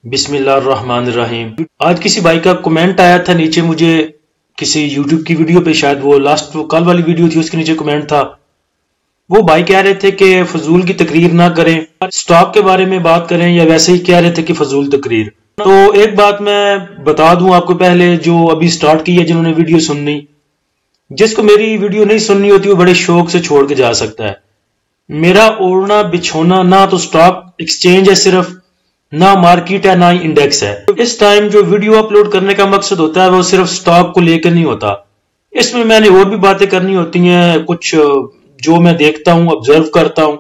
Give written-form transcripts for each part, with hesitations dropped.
بسم اللہ الرحمن الرحیم۔ آج کسی بھائی کا کمنٹ آیا تھا نیچے، مجھے کسی یوٹیوب کی ویڈیو پہ، شاید وہ لاسٹ کل والی ویڈیو تھی، اس کے نیچے کمنٹ تھا۔ وہ بھائی کہہ رہے تھے کہ فضول کی تقریر نہ کریں، سٹاک کے بارے میں بات کریں، یا ویسے ہی کہہ رہے تھے کہ فضول تقریر۔ تو ایک بات میں بتا دوں آپ کو پہلے، جو ابھی سٹارٹ کی ہے جنہوں نے ویڈیو سننی، جس کو میری ویڈیو نہیں سننی ہوتی وہ بڑے شوق سے چھوڑ کے جا سکتا ہے۔ میرا اوڑھنا بچھونا نہ تو سٹاک ایکسچینج ہے صرف، نہ مارکیٹ ہے، نہ ہی انڈیکس ہے۔ اس ٹائم جو ویڈیو اپلوڈ کرنے کا مقصد ہوتا ہے وہ صرف سٹاک کو لے کر نہیں ہوتا، اس میں نے اور بھی باتیں کرنی ہوتی ہیں، کچھ جو میں دیکھتا ہوں، آبزرو کرتا ہوں،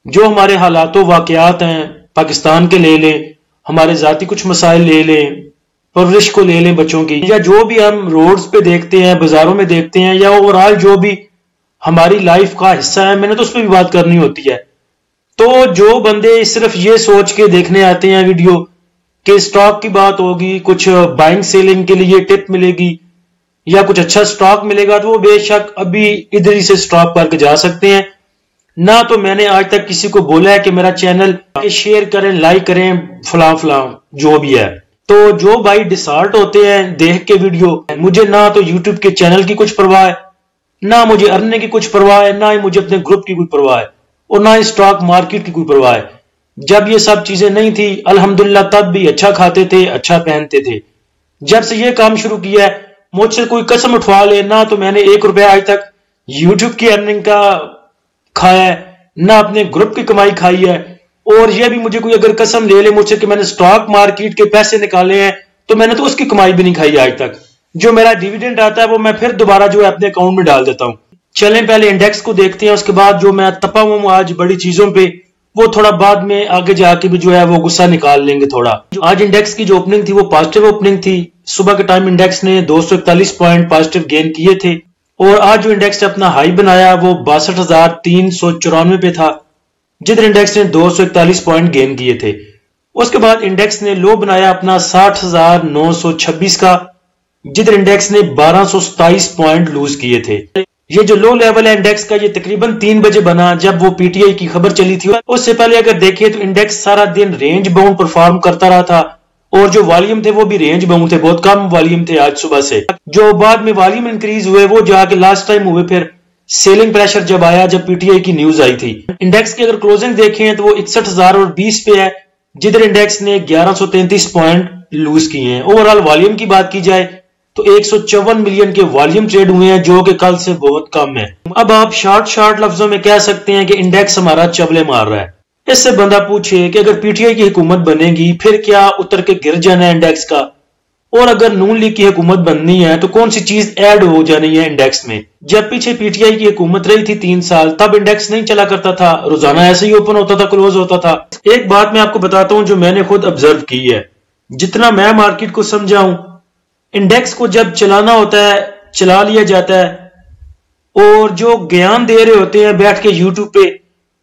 جو ہمارے حالات و واقعات ہیں پاکستان کے لے لیں، ہمارے ذاتی کچھ مسائل لے لیں، پرورش کو لے لیں بچوں کی، یا جو بھی ہم روڈز پہ دیکھتے ہیں، بازاروں میں دیکھتے ہیں، یا اوورآل جو بھی ہماری لائف کا حصہ ہے، میں نے تو اس پہ بھی بات کرنی ہوتی ہے۔ تو جو بندے صرف یہ سوچ کے دیکھنے آتے ہیں ویڈیو کہ سٹاک کی بات ہوگی، کچھ بائنگ سیلنگ کے لیے ٹپ ملے گی یا کچھ اچھا سٹاک ملے گا، تو وہ بے شک ابھی ادھر ہی سے سٹاک کر کے جا سکتے ہیں۔ نہ تو میں نے آج تک کسی کو بولا ہے کہ میرا چینل شیئر کریں، لائک کریں، فلاں فلاں جو بھی ہے۔ تو جو بھائی ڈسارٹ ہوتے ہیں دیکھ کے ویڈیو، مجھے نہ تو یوٹیوب کے چینل کی کچھ پرواہ ہے، نہ مجھے ارننے کی کچھ پرواہ ہے، نہ ہی مجھے اپنے گروپ کی کوئی پرواہ ہے، اور نہ ہی سٹاک مارکیٹ کی کوئی پرواہ ہے۔ جب یہ سب چیزیں نہیں تھی الحمدللہ تب بھی اچھا کھاتے تھے، اچھا پہنتے تھے۔ جب سے یہ کام شروع کیا ہے، مجھ سے کوئی قسم اٹھوا لے، نہ تو میں نے 1 روپیہ آج تک یوٹیوب کی ارننگ کا کھایا ہے، نہ اپنے گروپ کی کمائی کھائی ہے، اور یہ بھی مجھے کوئی اگر قسم لے لے مجھ سے کہ میں نے سٹاک مارکیٹ کے پیسے نکالے ہیں، تو میں نے تو اس کی کمائی بھی نہیں کھائی آج تک۔ جو میرا ڈیویڈنڈ آتا ہے وہ میں پھر دوبارہ جو ہے اپنے اکاؤنٹ میں ڈال دیتا ہوں۔ چلیں پہلے انڈیکس کو دیکھتے ہیں، اس کے بعد جو میں تپا ہوں آج بڑی چیزوں پہ، وہ تھوڑا بعد میں آگے جا کے بھی جو ہے وہ غصہ نکال لیں گے تھوڑا۔ آج انڈیکس کی جو اوپننگ تھی وہ پازیٹیو اوپننگ تھی۔ صبح کے ٹائم انڈیکس نے 241 پوائنٹ پازیٹیو گین کیے تھے، اور آج جو انڈیکس نے اپنا ہائی بنایا وہ 62,394 پہ تھا، جدھر انڈیکس نے 241 پوائنٹ گین کیے تھے۔ اس کے بعد انڈیکس نے لو بنایا اپنا 60,926 کا، جدھر انڈیکس نے 1227 پوائنٹ لوز کیے تھے۔ یہ جو لو لیول ہے انڈیکس کا، یہ تقریباً 3 بجے بنا جب وہ پی ٹی آئی کی خبر چلی تھی۔ اس سے پہلے اگر دیکھیں تو انڈیکس سارا دن رینج باؤنڈ پرفارم کرتا رہا تھا، اور جو والیوم تھے وہ بھی رینج باؤنڈ تھے، بہت کم والیوم تھے آج صبح سے۔ جو بعد میں والیوم انکریز ہوئے وہ جا کے لاسٹ ٹائم ہوئے پھر سیلنگ پریشر جب آیا، جب پی ٹی آئی کی نیوز آئی تھی۔ انڈیکس کی اگر کلوزنگ دیکھیں تو وہ 61,020 پہ ہے، جدھر انڈیکس نے 1133 پوائنٹ لوز کیے ہیں۔ اوورآل والیوم کی بات کی جائے تو 154 ملین کے والیوم ٹریڈ ہوئے ہیں، جو کہ کل سے بہت کم ہے۔ اب آپ شارٹ لفظوں میں کہہ سکتے ہیں کہ انڈیکس ہمارا چبلے مار رہا ہے۔ اس سے بندہ پوچھے کہ اگر پی ٹی آئی کی حکومت بنے گی پھر کیا اتر کے گر جانا ہے انڈیکس کا، اور اگر نون لیگ کی حکومت بننی ہے تو کون سی چیز ایڈ ہو جانی ہے انڈیکس میں؟ جب پیچھے پی ٹی آئی کی حکومت رہی تھی 3 سال، تب انڈیکس نہیں چلا کرتا تھا، روزانہ ایسے ہی اوپن ہوتا تھا، کلوز ہوتا تھا۔ ایک بات میں آپ کو بتاتا ہوں جو میں نے خود آبزرو کی ہے، جتنا میں مارکیٹ کو سمجھا ہوں، انڈیکس کو جب چلانا ہوتا ہے چلا لیا جاتا ہے، اور جو گیان دے رہے ہوتے ہیں بیٹھ کے یوٹیوب پہ،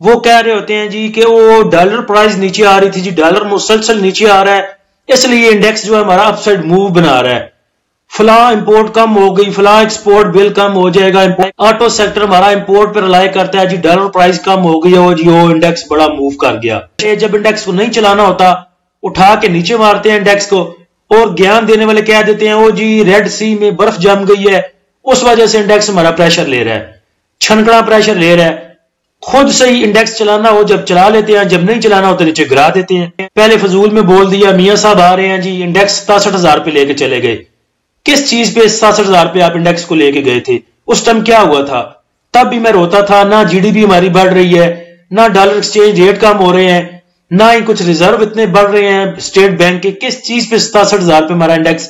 وہ کہہ رہے ہوتے ہیں جی کہ وہ ڈالر پرائز نیچے آ رہی تھی، جی ڈالر مسلسل نیچے آ رہا ہے، اس لیے انڈیکس جو ہے ہمارا اپ سائڈ موو بنا رہا ہے، فلاں امپورٹ کم ہو گئی، فلاں ایکسپورٹ بل کم ہو جائے گا، آٹو سیکٹر ہمارا امپورٹ پہ رلائی کرتا ہے، جی ڈالر پرائز کم ہو گئی ہے، جی وہ انڈیکس بڑا موو کر گیا۔ جب انڈیکس کو نہیں چلانا ہوتا اٹھا کے نیچے مارتے ہیں انڈیکس کو، اور گیان دینے والے کہہ دیتے ہیں وہ جی ریڈ سی میں برف جم گئی ہے، اس وجہ سے انڈیکس ہمارا پریشر لے رہا ہے، چھنکڑا پریشر لے رہا ہے۔ خود سے ہی انڈیکس چلانا ہو جب چلا لیتے ہیں، جب نہیں چلانا ہو تو نیچے گرا دیتے ہیں۔ پہلے فضول میں بول دیا میاں صاحب آ رہے ہیں جی، انڈیکس 67,000 پہ لے کے چلے گئے۔ کس چیز پہ 67,000 پہ آپ انڈیکس کو لے کے گئے تھے؟ اس ٹائم کیا ہوا تھا؟ تب بھی میں روتا تھا، نہ جی ڈی پی ہماری بڑھ رہی ہے، نہ ڈالر ایکسچینج ریٹ کم ہو رہے ہیں، نہ ہی کچھ ریزرو اتنے بڑھ رہے ہیں اسٹیٹ بینک کے۔ کس چیز پہ 67,000 پہ ہمارا انڈیکس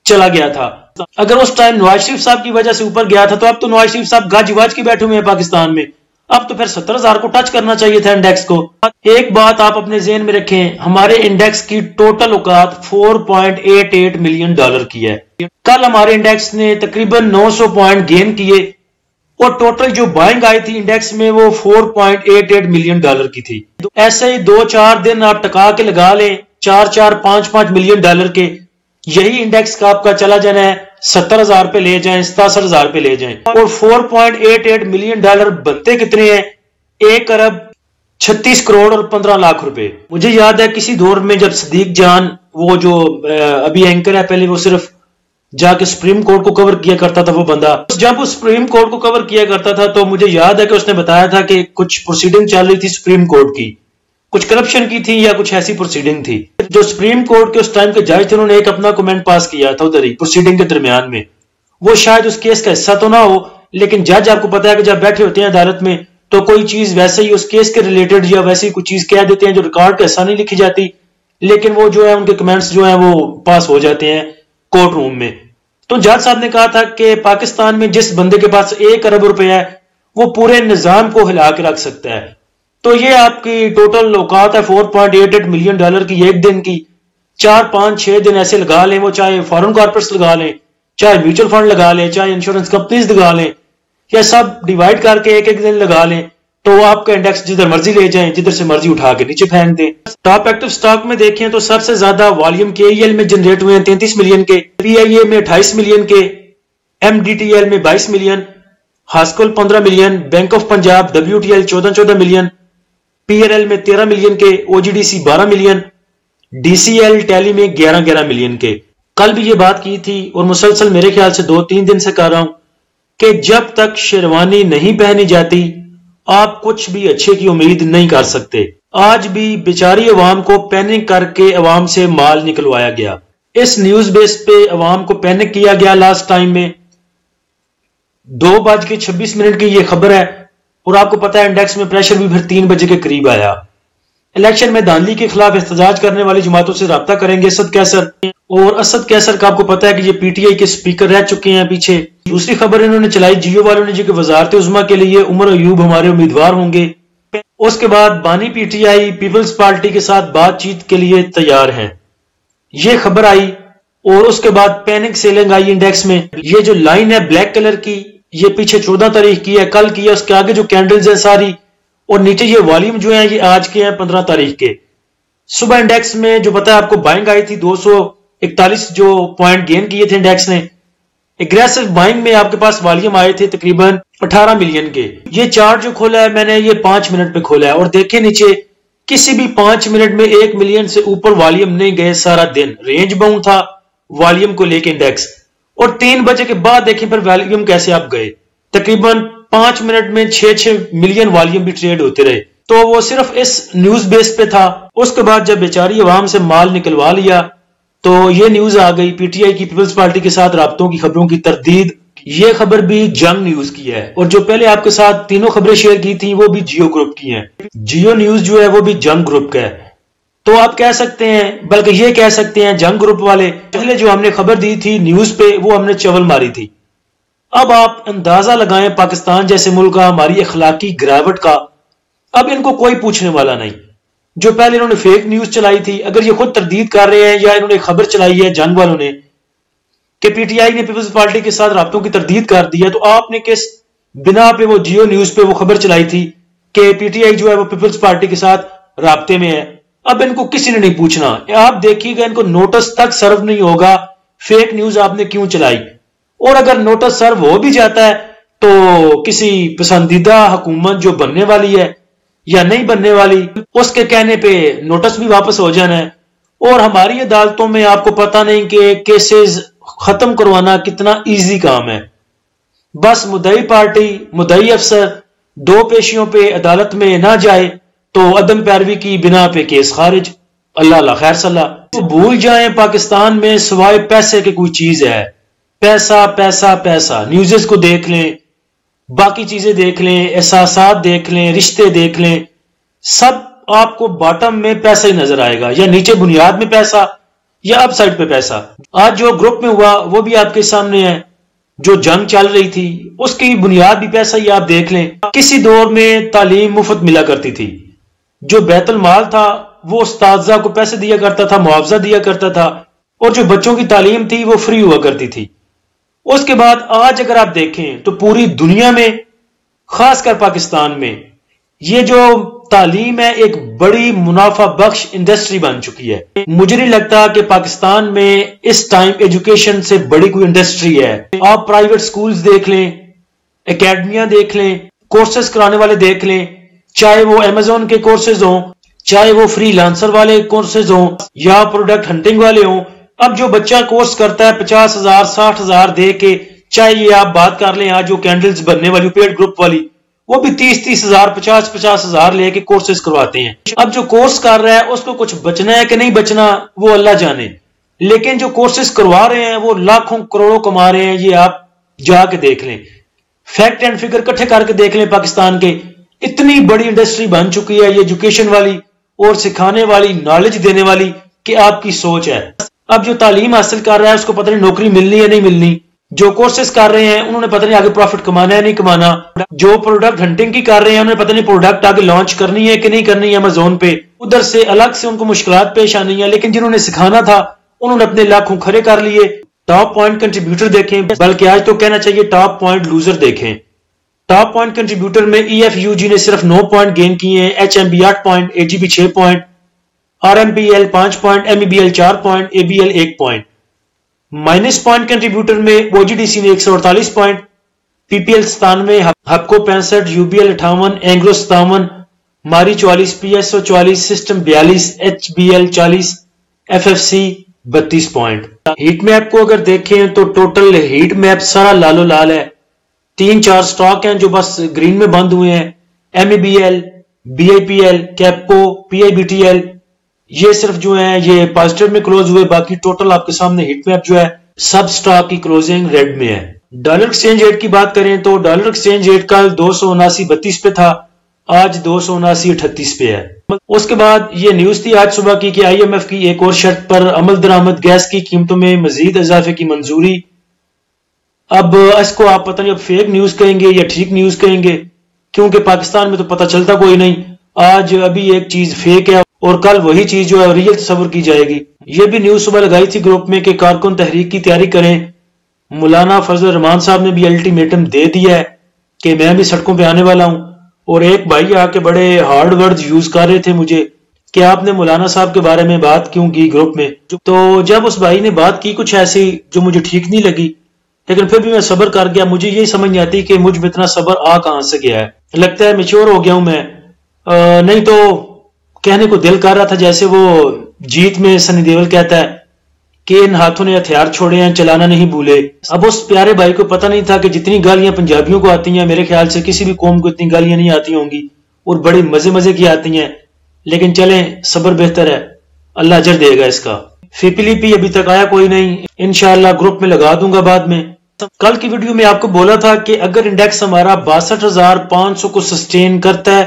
چلا گیا تھا؟ اگر اس ٹائم نواز شریف صاحب کی وجہ سے اوپر گیا تھا تو اب تو نواز شریف صاحب گاج واج کے بیٹھے ہوئے ہیں پاکستان میں، اب تو پھر 70,000 کو ٹچ کرنا چاہیے تھا انڈیکس کو۔ ایک بات آپ اپنے ذہن میں رکھیں، ہمارے انڈیکس کی ٹوٹل اوقات 4.88 ملین ڈالر کی ہے۔ کل ہمارے انڈیکس نے تقریباً 900 پوائنٹ گین کیے، اور ٹوٹل جو بائنگ آئی تھی انڈیکس میں وہ 4.88 ملین ڈالر کی تھی۔ ایسے ہی 2-4 دن آپ ٹکا کے لگا لیں، 4-5 ملین ڈالر کے، یہی انڈیکس کا آپ کا چلا جانا ہے 70,000 پہ لے جائیں، 67,000 پہ لے جائیں، اور 4.88 ملین ڈالر بنتے کتنے ہیں؟ 1 ارب 36 کروڑ اور 15 لاکھ روپے. مجھے یاد ہے کسی دور میں جب صدیق جان وہ جو ابھی اینکر ہے، پہلے وہ صرف جا کے سپریم کورٹ کو کور کیا کرتا تھا، وہ بندہ جب وہ سپریم کورٹ کو کور کیا کرتا تھا تو مجھے یاد ہے کہ اس نے بتایا تھا کہ کچھ پروسیڈنگ چل رہی تھی سپریم کورٹ کی، کچھ کرپشن کی تھی یا کچھ ایسی پروسیڈنگ تھی. جو سپریم کورٹ کے اس ٹائم کے جج تھے انہوں نے ایک اپنا کمنٹ پاس کیا تھا ادھر ہی پروسیڈنگ کے درمیان میں. وہ شاید اس کیس کا حصہ تو نہ ہو، لیکن جج آپ کو پتا ہے کہ جب بیٹھے ہوتے ہیں عدالت میں تو کوئی چیز ویسے ہی اس کیس کے ریلیٹڈ یا ویسی کوئی چیز کہہ دیتے ہیں جو ریکارڈ کا حصہ نہیں لکھی جاتی، لیکن وہ جو ہے ان کے کمنٹس جو ہیں وہ پاس ہو جاتے ہیں کورٹ روم میں. تو جج صاحب نے کہا تھا کہ پاکستان میں جس بندے کے پاس 1 ارب روپے ہے وہ پورے نظام کو ہلا کے رکھ سکتا ہے. تو یہ آپ کی ٹوٹل اوقات ہے $4.88 ملین کی ایک دن کی. 4 5 6 دن ایسے لگا لیں، وہ چاہے فارن کارپوریٹس لگا لیں، چاہے میوچل فنڈ لگا لیں، چاہے انشورنس کمپنیز لگا لیں، یا سب ڈیوائیڈ کر کے ایک ایک دن لگا لیں، تو آپ کا انڈیکس جدھر مرضی لے جائیں، جدھر سے مرضی اٹھا کے نیچے پھینک دیں. ٹاپ ایکٹیو سٹاک میں دیکھیں تو سب سے زیادہ والیوم کے ای ایل میں جنریٹ ہوئے ہیں 33 ملین کے، پی آئی اے میں 28 ملین کے، ایم ڈی ٹی ایل میں 22 million, Hascol 15 million, bank of Punjab W T L 14 million, P R L میں 13 ملین کے، O G D C 12 million, D C L ٹیلی میں 11 ملین کے. کل بھی یہ بات کی تھی اور مسلسل میرے خیال سے 2-3 دن سے کر رہا ہوں کہ جب تک شیروانی نہیں پہنی جاتی آپ کچھ بھی اچھے کی امید نہیں کر سکتے. آج بھی بیچاری عوام کو پینک کر کے عوام سے مال نکلوایا گیا. اس نیوز بیس پہ عوام کو پینک کیا گیا. لاسٹ ٹائم میں 2:26 کی یہ خبر ہے اور آپ کو پتا ہے انڈیکس میں پریشر بھی پھر 3 بجے کے قریب آیا. الیکشن میں دھاندلی کے خلاف احتجاج کرنے والی جماعتوں سے رابطہ کریں گے اسد کیسر. اور اسد کیسر کا آپ کو پتا ہے کہ یہ پی ٹی آئی کے سپیکر رہ چکے ہیں پیچھے. دوسری خبر انہوں نے چلائی جیو والوں نے جی کہ وزارت عظمیٰ کے لیے عمر ایوب ہمارے امیدوار ہوں گے. اس کے بعد بانی P T I Peoples Party کے ساتھ بات چیت کے لیے تیار ہیں. یہ خبر آئی اور اس کے بعد پینک سیلنگ آئی انڈیکس میں. یہ جو لائن ہے بلیک کلر کی یہ پیچھے 14 تاریخ کی ہے، کل کی ہے. اس کے آگے جو کینڈلز ہیں ساری اور نیچے یہ والیوم جو ہیں یہ آج کے ہیں 15 تاریخ کے. صبح انڈیکس میں جو پتا ہے آپ کو بائنگ آئی تھی 241 جو پوائنٹ گین کیے تھے انڈیکس نے. اگریسو بائنگ میں آپ کے پاس والیوم آئے تھے تقریباً 18 ملین کے. یہ چارٹ جو کھولا ہے میں نے یہ 5 منٹ پہ کھولا ہے اور دیکھیں نیچے کسی بھی 5 منٹ میں 1 ملین سے اوپر والیوم نہیں گئے سارا دن. رینج باؤنڈ تھا والیوم کو لے کے انڈیکس. اور 3 بجے کے بعد دیکھیں پھر والیوم کیسے آپ گئے. تقریباً 5 منٹ میں 6 ملین والیوم بھی ٹریڈ ہوتے رہے. تو وہ صرف اس نیوز بیس پہ تھا. اس کے بعد جب بیچاری عوام سے مال نکلوا لیا تو یہ نیوز آ گئی پی ٹی آئی کی پیپلز پارٹی کے ساتھ رابطوں کی خبروں کی تردید. یہ خبر بھی جنگ نیوز کی ہے اور جو پہلے آپ کے ساتھ تینوں خبریں شیئر کی تھیں وہ بھی جیو گروپ کی ہیں. جیو نیوز جو ہے وہ بھی جنگ گروپ کا ہے. تو آپ کہہ سکتے ہیں بلکہ یہ کہہ سکتے ہیں جنگ گروپ والے پہلے جو ہم نے خبر دی تھی نیوز پہ وہ ہم نے چول ماری تھی. اب آپ اندازہ لگائیں پاکستان جیسے ملک کا ہماری اخلاقی گراوٹ کا. اب ان کو کوئی پوچھنے والا نہیں. جو پہلے انہوں نے فیک نیوز چلائی تھی اگر یہ خود تردید کر رہے ہیں یا انہوں نے خبر چلائی ہے جنگ والوں نے کہ پی ٹی آئی نے پیپلز پارٹی کے ساتھ رابطوں کی تردید کر دی ہے، تو آپ نے کس بنا پہ وہ جیو نیوز پہ وہ خبر چلائی تھی کہ پی ٹی آئی جو ہے وہ پیپلز پارٹی کے ساتھ رابطے میں ہے. اب ان کو کسی نے نہیں پوچھنا. آپ دیکھیے گا ان کو نوٹس تک سرو نہیں ہوگا فیک نیوز آپ نے کیوں چلائی. اور اگر نوٹس سرو ہو بھی جاتا ہے تو کسی پسندیدہ حکومت جو بننے والی ہے یا نہیں بننے والی اس کے کہنے پہ نوٹس بھی واپس ہو جانا ہے. اور ہماری عدالتوں میں آپ کو پتا نہیں کہ کیسز ختم کروانا کتنا ایزی کام ہے. بس مدعی پارٹی مدعی افسر 2 پیشیوں پہ عدالت میں نہ جائے تو عدم پیروی کی بنا پہ کیس خارج. اللہ خیر صلاح. تو بھول جائیں پاکستان میں سوائے پیسے کے کوئی چیز ہے. پیسہ پیسہ پیسہ. نیوزز کو دیکھ لیں، باقی چیزیں دیکھ لیں، احساسات دیکھ لیں، رشتے دیکھ لیں، سب آپ کو باٹم میں پیسہ ہی نظر آئے گا. یا نیچے بنیاد میں پیسہ یا اپ سائڈ پہ پیسہ. آج جو گروپ میں ہوا وہ بھی آپ کے سامنے ہے. جو جنگ چل رہی تھی اس کی بنیاد بھی پیسہ ہی. آپ دیکھ لیں کسی دور میں تعلیم مفت ملا کرتی تھی. جو بیت المال تھا وہ اساتذہ کو پیسے دیا کرتا تھا، معاوضہ دیا کرتا تھا، اور جو بچوں کی تعلیم تھی وہ فری ہوا کرتی تھی. اس کے بعد آج اگر آپ دیکھیں تو پوری دنیا میں خاص کر پاکستان میں یہ جو تعلیم ہے ایک بڑی منافع بخش انڈسٹری بن چکی ہے. مجھے نہیں لگتا کہ پاکستان میں اس ٹائم ایجوکیشن سے بڑی کوئی انڈسٹری ہے. آپ پرائیویٹ سکولز دیکھ لیں، اکیڈمیاں دیکھ لیں، کورسز کرانے والے دیکھ لیں، چاہے وہ Amazon کے کورسز ہوں، چاہے وہ فری لانسر والے کورسز ہوں یا پروڈکٹ ہنٹنگ والے ہوں. اب جو بچہ کورس کرتا ہے 50,000 60,000 دے کے، چاہے یہ آپ بات کر لیں آج جو کینڈلز بننے والی پیڈ گروپ والی، وہ بھی 30,000 50,000 لے کے کورسز کرواتے ہیں. اب جو کورس کر رہا ہے اس کو کچھ بچنا ہے کہ نہیں بچنا وہ اللہ جانے، لیکن جو کورسز کروا رہے ہیں وہ لاکھوں کروڑوں کما رہے ہیں. یہ آپ جا کے دیکھ لیں، فیکٹ اینڈ فگر کٹھے کر کے دیکھ لیں. پاکستان کے اتنی بڑی انڈسٹری بن چکی ہے یہ ایجوکیشن والی اور سکھانے والی، نالج دینے والی، کہ آپ کی سوچ ہے. اب جو تعلیم حاصل کر رہا ہے اس کو پتہ نہیں نوکری ملنی ہے نہیں ملنی، جو کورسز کر رہے ہیں انہوں نے پتہ نہیں آگے پروفٹ کمانا ہے نہیں کمانا، جو پروڈکٹ ہنٹنگ کی کر رہے ہیں انہوں نے پتہ نہیں پروڈکٹ آگے لانچ کرنی ہے کہ نہیں کرنی ہے Amazon پہ، ادھر سے الگ سے ان کو مشکلات پیش آنی ہیں. لیکن جنہوں نے سکھانا تھا انہوں نے اپنے لاکھوں کھڑے کر لیے. ٹاپ پوائنٹ کنٹریبیوٹر دیکھیں، بلکہ آج تو کہنا چاہیے ٹاپ پوائنٹ لوزر دیکھیں. ٹاپ پوائنٹ کنٹریبیوٹر میں EFUG نے صرف 9 پوائنٹ گین کیے ہیں، HMB 8 point, AGB 6 point, RMPL 5 point, MEBL 4 point, ABL 1 point. Minus point contributor میں OGDC نے 148 پوائنٹ، PPL 97، HUBCO 65، UBL 58، اینگلو 57، Mari 44، PSO 44، system 42، HBL 40، FFC 32 point. Heat map کو اگر دیکھیں تو ٹوٹل ہیٹ میپ سارا لالو لال ہے. 3-4 سٹاک ہیں جو بس گرین میں بند ہوئے ہیں، MEBL، BIPL، کیپکو، PIBTL، یہ صرف جو ہیں یہ پازیٹیو میں کلوز ہوئے. باقی ٹوٹل آپ کے سامنے ہیٹ میپ جو ہے سب سٹاک کی کلوزنگ ریڈ میں ہے. ڈالر ایکسچینج ریٹ کی بات کریں تو ڈالر ایکسچینج ریٹ کل 279.32 پہ تھا، آج 279.38 پہ ہے. اس کے بعد یہ نیوز تھی آج صبح کی کہ IMF کی ایک اور شرط پر عمل درآمد گیس کی قیمتوں میں مزید اضافے کی منظوری. اب اس کو آپ پتہ نہیں اب فیک نیوز کہیں گے یا ٹھیک نیوز کہیں گے، کیونکہ پاکستان میں تو پتہ چلتا کوئی نہیں. آج ابھی ایک چیز فیک ہے اور کل وہی چیز جو ہے ریئل تصور کی جائے گی. یہ بھی نیوز صبح لگائی تھی گروپ میں کہ کارکن تحریک کی تیاری کریں. مولانا فضل الرحمان صاحب نے بھی الٹیمیٹم دے دیا ہے کہ میں بھی سڑکوں پہ آنے والا ہوں. اور ایک بھائی آ کے بڑے ہارڈ ورڈز یوز کر رہے تھے مجھے کہ آپ نے مولانا صاحب کے بارے میں بات کیوں کی گروپ میں. تو جب اس بھائی نے بات کی کچھ ایسی جو مجھے ٹھیک نہیں لگی، لیکن پھر بھی میں صبر کر گیا. مجھے یہی سمجھ نہیں آتی کہ مجھ میں اتنا صبر آ کہاں سے گیا ہے. لگتا ہے میچور ہو گیا ہوں میں. نہیں تو کہنے کو دل کر رہا تھا جیسے وہ جیت میں سنی دیول کہتا ہے کہ ان ہاتھوں نے ہتھیار چھوڑے ہیں چلانا نہیں بھولے. اب اس پیارے بھائی کو پتہ نہیں تھا کہ جتنی گالیاں پنجابیوں کو آتی ہیں میرے خیال سے کسی بھی قوم کو اتنی گالیاں نہیں آتی ہوں گی، اور بڑی مزے مزے کی آتی ہیں. لیکن چلیں صبر بہتر ہے، اللہ اجر دے گا اس کا. فیپلی ابھی تک آیا کوئی نہیں، انشاءاللہ گروپ میں لگا دوں گا بعد میں. کل کی ویڈیو میں آپ کو بولا تھا کہ اگر انڈیکس ہمارا 62,500 کو سسٹین کرتا ہے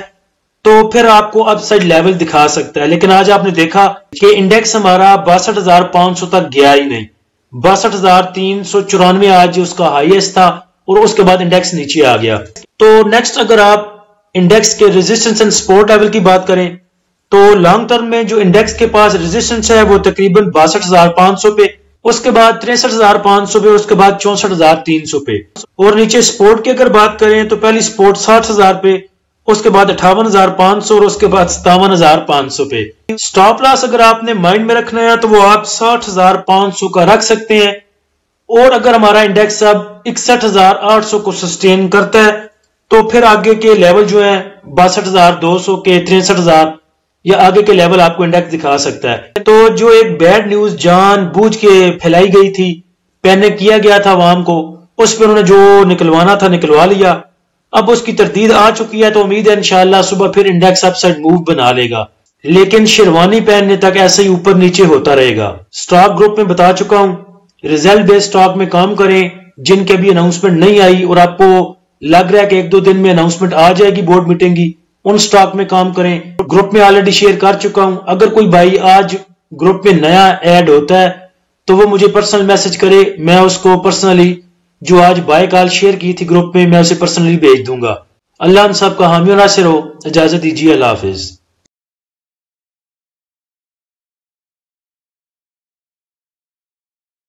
تو پھر آپ کو اپ سائڈ لیول دکھا سکتا ہے. لیکن آج آپ نے دیکھا کہ انڈیکس ہمارا 62,500 تک گیا ہی نہیں. 62,394 آج اس کا ہائیسٹ تھا اور اس کے بعد انڈیکس نیچے آ گیا. تو نیکسٹ اگر آپ انڈیکس کے ریزسٹنس اینڈ سپورٹ لیول کی بات کریں تو لانگ ٹرم میں جو انڈیکس کے پاس ریزسٹنس ہے وہ تقریباً 62,500 پہ، اس کے بعد 63,500 پہ، اس کے بعد 64,300 پہ. اور نیچے سپورٹ کی اگر بات کریں تو پہلی سپورٹ 60,000 پہ، اس کے بعد 58,500 اور اس کے بعد 57,500 پہ. سٹاپ لاس اگر آپ نے مائنڈ میں رکھنا ہے تو وہ آپ 60,500 کا رکھ سکتے ہیں. اور اگر ہمارا انڈیکس اب 61,800 کو سسٹین کرتا ہے تو پھر آگے کے لیول جو ہیں 62,200 کے 63,000 یا آگے کے لیول آپ کو انڈیکس دکھا سکتا ہے. تو جو ایک بیڈ نیوز جان بوجھ کے پھیلائی گئی تھی، پینک کیا گیا تھا عوام کو، اس پہ انہوں نے جو نکلوانا تھا نکلوا لیا. اب اس کی تردید آ چکی ہے تو امید ہے انشاءاللہ صبح پھر انڈیکس اپ سائڈ موو بنا لے گا، لیکن شیروانی پہننے تک ایسے ہی اوپر نیچے ہوتا رہے گا. سٹاک گروپ میں بتا چکا ہوں ریزلٹ بیس سٹاک میں کام کریں جن کے بھی اناؤنسمنٹ نہیں آئی اور آپ کو لگ رہا ہے کہ 1-2 دن میں اناؤنسمنٹ آ جائے گی بورڈ میٹنگ کی، ان سٹاک میں کام کریں. گروپ میں آلریڈی شیئر کر چکا ہوں، اگر کوئی بھائی آج گروپ میں نیا ایڈ ہوتا ہے تو وہ مجھے پرسنل میسج کرے، میں اس کو پرسنلی جو آج بائی کال شیئر کی تھی گروپ میں میں اسے پرسنلی بھیج دوں گا. اللہ ہم سب کا حامی و ناصر ہو. اجازت دیجیے، اللہ حافظ.